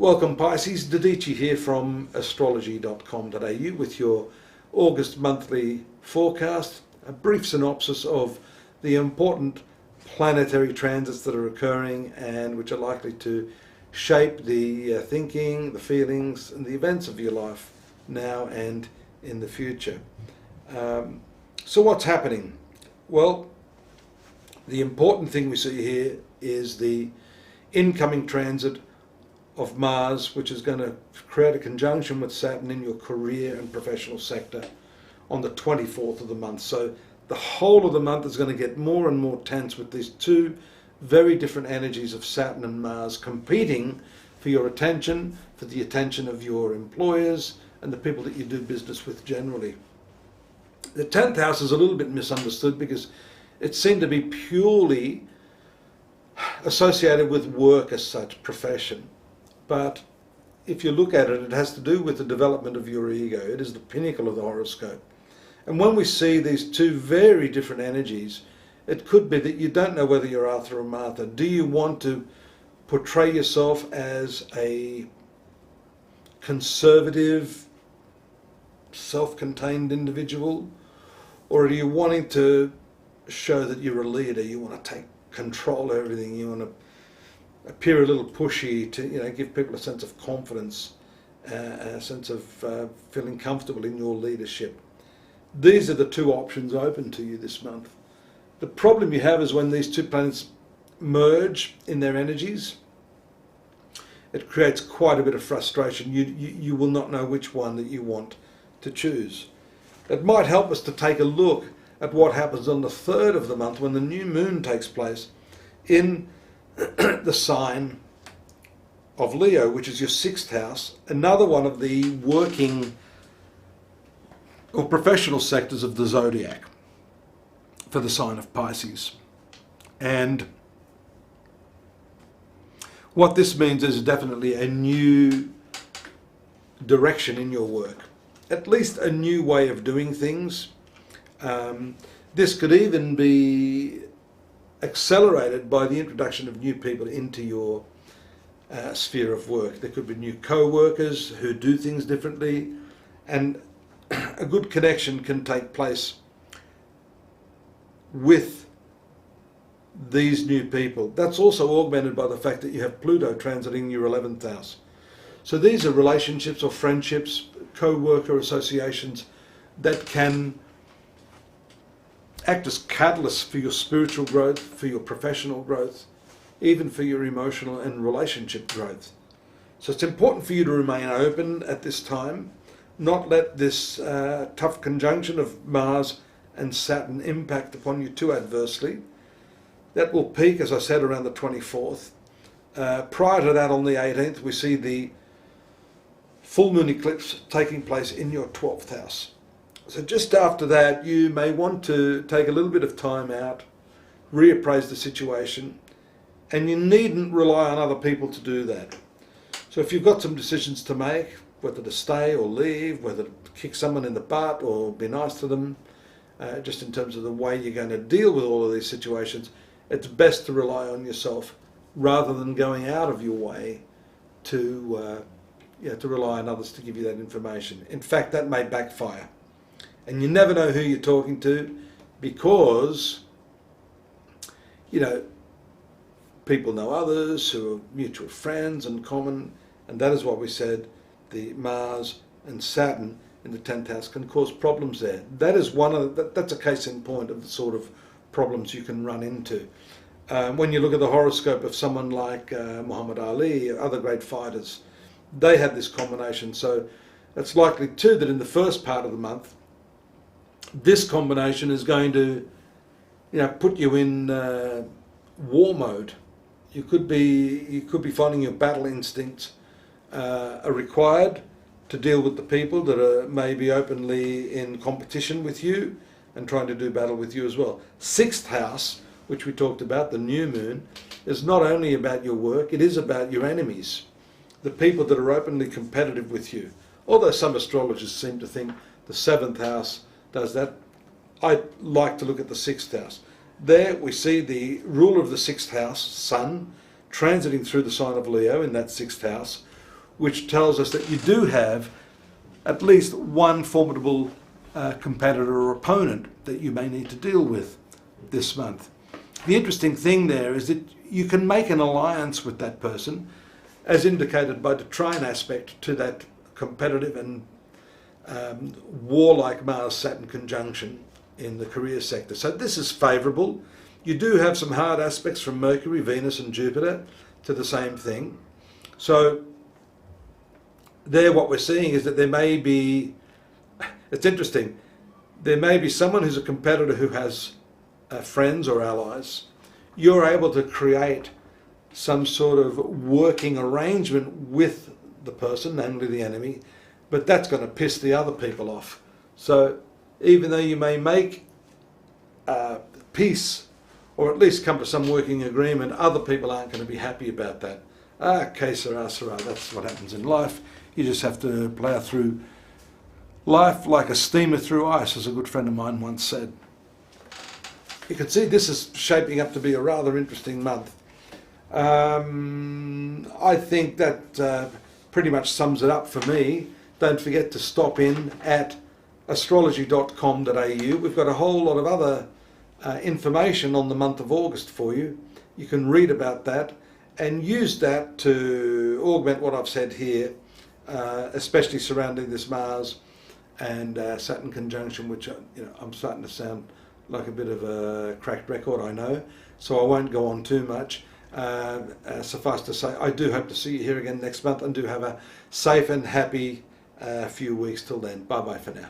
Welcome Pisces, Dadici here from astrology.com.au with your August monthly forecast, a brief synopsis of the important planetary transits that are occurring and which are likely to shape the thinking, the feelings and the events of your life now and in the future. So what's happening? Well, the important thing we see here is the incoming transit of Mars, which is going to create a conjunction with Saturn in your career and professional sector on the 24th of the month. So the whole of the month is going to get more and more tense with these two very different energies of Saturn and Mars competing for your attention, for the attention of your employers and the people that you do business with generally. The 10th house is a little bit misunderstood because it seemed to be purely associated with work as such, profession. But if you look at it, it has to do with the development of your ego. It is the pinnacle of the horoscope. And when we see these two very different energies, it could be that you don't know whether you're Arthur or Martha. Do you want to portray yourself as a conservative, self-contained individual? Or are you wanting to show that you're a leader? You want to take control of everything. You want to appear a little pushy to give people a sense of confidence, a sense of feeling comfortable in your leadership. These are the two options open to you this month. The problem you have is when these two planets merge in their energies, it creates quite a bit of frustration. You will not know which one that you want to choose. It might help us to take a look at what happens on the 3rd of the month when the new moon takes place in the sign of Leo, which is your 6th house, another one of the working or professional sectors of the zodiac for the sign of Pisces. And what this means is definitely a new direction in your work, at least a new way of doing things. This could even be accelerated by the introduction of new people into your sphere of work. There could be new co-workers who do things differently, and a good connection can take place with these new people. That's also augmented by the fact that you have Pluto transiting your 11th house. So these are relationships or friendships, co-worker associations that can act as catalysts for your spiritual growth, for your professional growth, even for your emotional and relationship growth. So it's important for you to remain open at this time, not let this tough conjunction of Mars and Saturn impact upon you too adversely. That will peak, as I said, around the 24th. Prior to that, on the 18th, we see the full moon eclipse taking place in your 12th house. So just after that, you may want to take a little bit of time out, reappraise the situation, and you needn't rely on other people to do that. So if you've got some decisions to make, whether to stay or leave, whether to kick someone in the butt or be nice to them, just in terms of the way you're going to deal with all of these situations, it's best to rely on yourself rather than going out of your way to rely on others to give you that information. In fact, that may backfire. And you never know who you're talking to because, people know others who are mutual friends and common. And that is what we said, the Mars and Saturn in the 10th house can cause problems there. That is that's a case in point of the sort of problems you can run into. When you look at the horoscope of someone like Muhammad Ali, other great fighters, they had this combination. So it's likely too that in the first part of the month, this combination is going to, put you in war mode. You could be finding your battle instincts are required to deal with the people that are maybe openly in competition with you and trying to do battle with you as well. 6th house, which we talked about, the new moon, is not only about your work, it is about your enemies, the people that are openly competitive with you. Although some astrologers seem to think the 7th house does that, I like to look at the 6th house. There we see the ruler of the 6th house, Sun, transiting through the sign of Leo in that 6th house, which tells us that you do have at least one formidable competitor or opponent that you may need to deal with this month. The interesting thing there is that you can make an alliance with that person, as indicated by the trine aspect to that competitive and warlike Mars-Saturn conjunction in the career sector. So this is favourable. You do have some hard aspects from Mercury, Venus and Jupiter to the same thing. So there what we're seeing is that there may be, it's interesting, there may be someone who's a competitor who has friends or allies. You're able to create some sort of working arrangement with the person, namely the enemy, but that's going to piss the other people off. So even though you may make peace, or at least come to some working agreement, other people aren't going to be happy about that. Que sera, sera. That's what happens in life. You just have to plough through life like a steamer through ice, as a good friend of mine once said. You can see this is shaping up to be a rather interesting month. I think that pretty much sums it up for me. Don't forget to stop in at astrology.com.au. We've got a whole lot of other information on the month of August for you. You can read about that and use that to augment what I've said here, especially surrounding this Mars and Saturn conjunction, which I'm starting to sound like a bit of a cracked record, I know, so I won't go on too much. Suffice to say, I do hope to see you here again next month, and do have a safe and happy few weeks till then. Bye bye for now.